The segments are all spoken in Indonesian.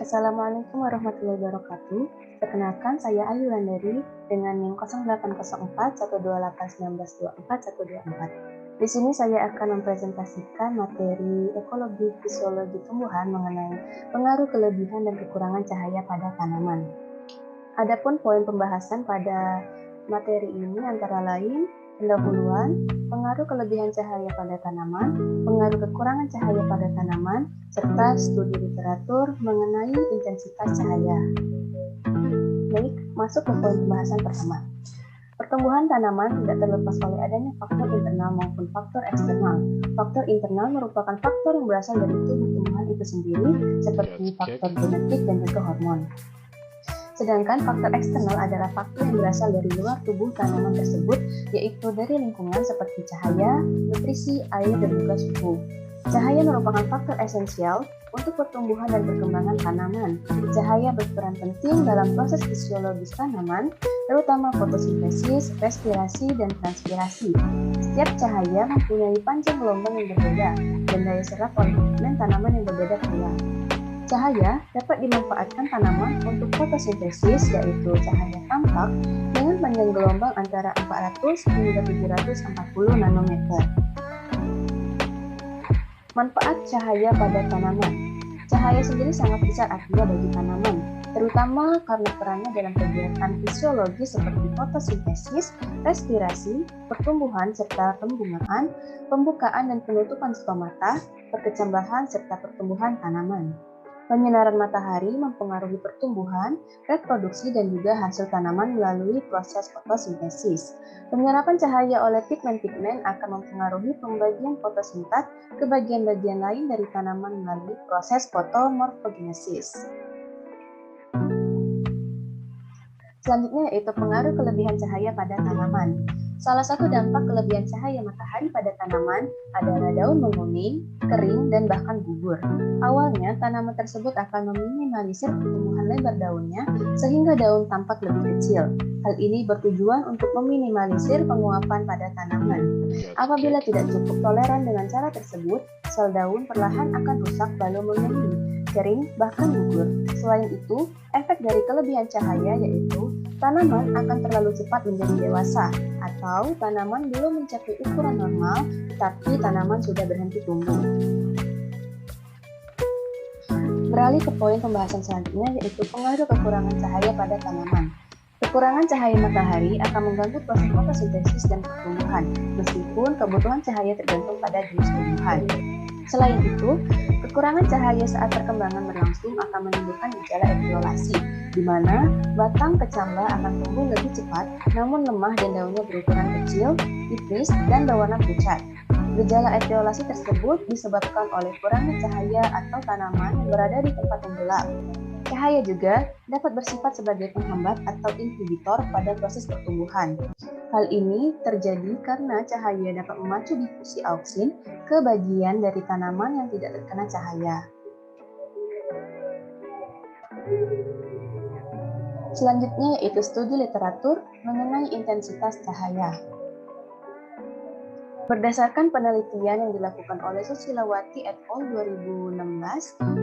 Assalamualaikum warahmatullahi wabarakatuh. Perkenalkan, saya Ayu Landari dengan NIM 0804 1281924. Di sini saya akan mempresentasikan materi ekologi fisiologi tumbuhan mengenai pengaruh kelebihan dan kekurangan cahaya pada tanaman. Adapun poin pembahasan pada materi ini antara lain pendahuluan, pengaruh kelebihan cahaya pada tanaman, pengaruh kekurangan cahaya pada tanaman, serta studi literatur mengenai intensitas cahaya. Baik, masuk ke poin pembahasan pertama. Pertumbuhan tanaman tidak terlepas oleh adanya faktor internal maupun faktor eksternal. Faktor internal merupakan faktor yang berasal dari tubuh tumbuhan itu sendiri, seperti faktor genetik dan juga hormon. Sedangkan faktor eksternal adalah faktor yang berasal dari luar tubuh tanaman tersebut, yaitu dari lingkungan seperti cahaya, nutrisi, air, dan juga suhu. Cahaya merupakan faktor esensial untuk pertumbuhan dan perkembangan tanaman. Cahaya berperan penting dalam proses fisiologis tanaman, terutama fotosintesis, respirasi, dan transpirasi. Setiap cahaya mempunyai panjang gelombang yang berbeda, dan daya serap oleh pigmen tanaman yang berbeda pula. Cahaya dapat dimanfaatkan tanaman untuk fotosintesis, yaitu cahaya tampak dengan panjang gelombang antara 400 hingga 740 nanometer. Manfaat cahaya pada tanaman. Cahaya sendiri sangat besar artinya bagi tanaman, terutama karena perannya dalam kegiatan fisiologi seperti fotosintesis, respirasi, pertumbuhan serta pembungaan, pembukaan dan penutupan stomata, perkecambahan serta pertumbuhan tanaman. Penyinaran matahari mempengaruhi pertumbuhan, reproduksi, dan juga hasil tanaman melalui proses fotosintesis. Penyerapan cahaya oleh pigmen-pigmen akan mempengaruhi pembagian fotosintat ke bagian-bagian lain dari tanaman melalui proses fotomorfogenesis. Selanjutnya yaitu pengaruh kelebihan cahaya pada tanaman. Salah satu dampak kelebihan cahaya matahari pada tanaman adalah daun menguning, kering, dan bahkan gugur. Awalnya, tanaman tersebut akan meminimalisir pertumbuhan lebar daunnya sehingga daun tampak lebih kecil. Hal ini bertujuan untuk meminimalisir penguapan pada tanaman. Apabila tidak cukup toleran dengan cara tersebut, sel daun perlahan akan rusak lalu menguning, kering, bahkan gugur. Selain itu, efek dari kelebihan cahaya yaitu tanaman akan terlalu cepat menjadi dewasa, atau tanaman belum mencapai ukuran normal, tetapi tanaman sudah berhenti tumbuh. Beralih ke poin pembahasan selanjutnya, yaitu pengaruh kekurangan cahaya pada tanaman. Kekurangan cahaya matahari akan mengganggu proses fotosintesis dan pertumbuhan, meskipun kebutuhan cahaya tergantung pada jenis tumbuhan. Selain itu, kekurangan cahaya saat perkembangan berlangsung akan menimbulkan gejala etiolasi, di mana batang kecambah akan tumbuh lebih cepat, namun lemah dan daunnya berukuran kecil, tipis, dan berwarna pucat. Gejala etiolasi tersebut disebabkan oleh kurangnya cahaya atau tanaman yang berada di tempat yang gelap. Cahaya juga dapat bersifat sebagai penghambat atau inhibitor pada proses pertumbuhan. Hal ini terjadi karena cahaya dapat memacu difusi auksin ke bagian dari tanaman yang tidak terkena cahaya. Selanjutnya yaitu studi literatur mengenai intensitas cahaya. Berdasarkan penelitian yang dilakukan oleh Susilawati et al. 2016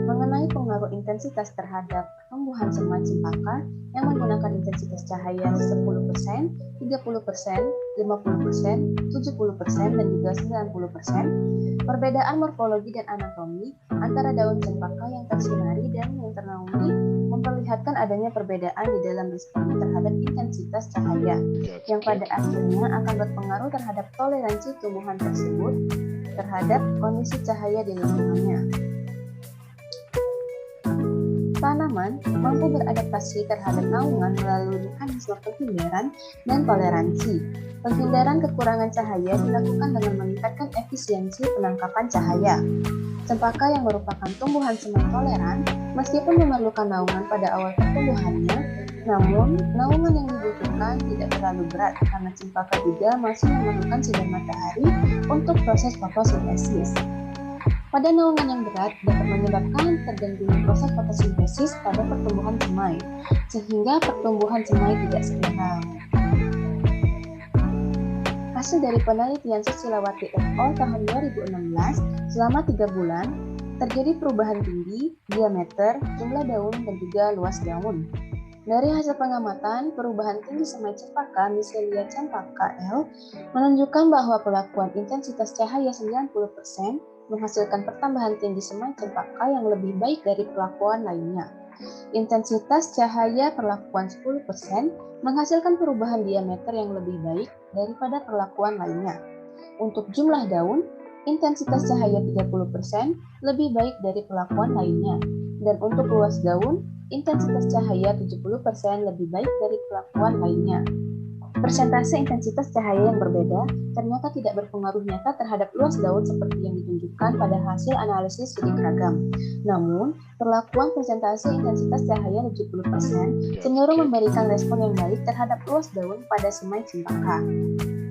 mengenai pengaruh intensitas terhadap pertumbuhan semai cempaka yang menggunakan intensitas cahaya 10%, 30%, 50%, 70%, dan juga 90%, perbedaan morfologi dan anatomi antara daun cempaka yang tersinari dan yang ternaungi memperlihatkan adanya perbedaan di dalam responnya terhadap intensitas cahaya, yang pada akhirnya akan berpengaruh terhadap toleransi tumbuhan tersebut terhadap kondisi cahaya di lingkungannya. Tanaman mampu beradaptasi terhadap naungan melalui mekanisme penghindaran dan toleransi. Penghindaran kekurangan cahaya dilakukan dengan meningkatkan efisiensi penangkapan cahaya. Cempaka yang merupakan tumbuhan semai toleran, meskipun memerlukan naungan pada awal pertumbuhannya, namun naungan yang dibutuhkan tidak terlalu berat karena cempaka juga masih memerlukan sinar matahari untuk proses fotosintesis. Pada naungan yang berat dapat menyebabkan terganggunya proses fotosintesis pada pertumbuhan semai, sehingga pertumbuhan semai tidak seimbang. Hasil dari penelitian Susilawati et al. Tahun 2016, selama 3 bulan, Terjadi perubahan tinggi, diameter, jumlah daun, dan juga luas daun. Dari hasil pengamatan, perubahan tinggi semai cempaka Misselia cempaka L menunjukkan bahwa perlakuan intensitas cahaya 90% menghasilkan pertambahan tinggi semai cempaka yang lebih baik dari perlakuan lainnya. Intensitas cahaya perlakuan 10% menghasilkan perubahan diameter yang lebih baik daripada perlakuan lainnya. Untuk jumlah daun, intensitas cahaya 30% lebih baik dari perlakuan lainnya. Dan untuk luas daun, intensitas cahaya 70% lebih baik dari perlakuan lainnya. Persentase intensitas cahaya yang berbeda ternyata tidak berpengaruh nyata terhadap luas daun seperti yang ditunjukkan pada hasil analisis studi keragam. Namun, perlakuan persentase intensitas cahaya 70% cenderung memberikan respon yang baik terhadap luas daun pada semai cempaka.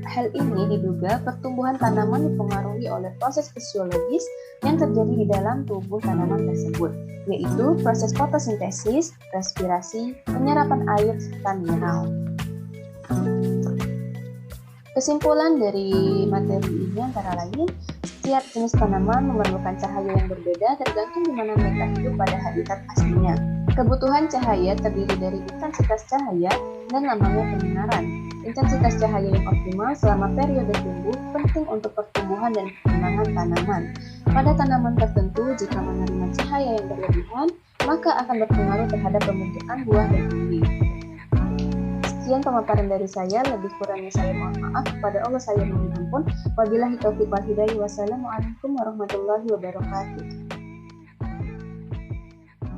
Hal ini diduga pertumbuhan tanaman dipengaruhi oleh proses fisiologis yang terjadi di dalam tubuh tanaman tersebut, yaitu proses fotosintesis, respirasi, penyerapan air, serta mineral. Kesimpulan dari materi ini antara lain, setiap jenis tanaman memerlukan cahaya yang berbeda tergantung di mana mereka hidup pada habitat aslinya. Kebutuhan cahaya terdiri dari intensitas cahaya dan lamanya penyinaran. Intensitas cahaya yang optimal selama periode tumbuh penting untuk pertumbuhan dan perkembangan tanaman. Pada tanaman tertentu, jika menerima cahaya yang berlebihan, maka akan berpengaruh terhadap pembentukan buah dan biji. Sekian pemaparan dari saya, lebih kurangnya saya mohon maaf. Kepada Allah saya mohon ampun. Wabillahi taufiq wal hidayah. Wassalamualaikum warahmatullahi wabarakatuh.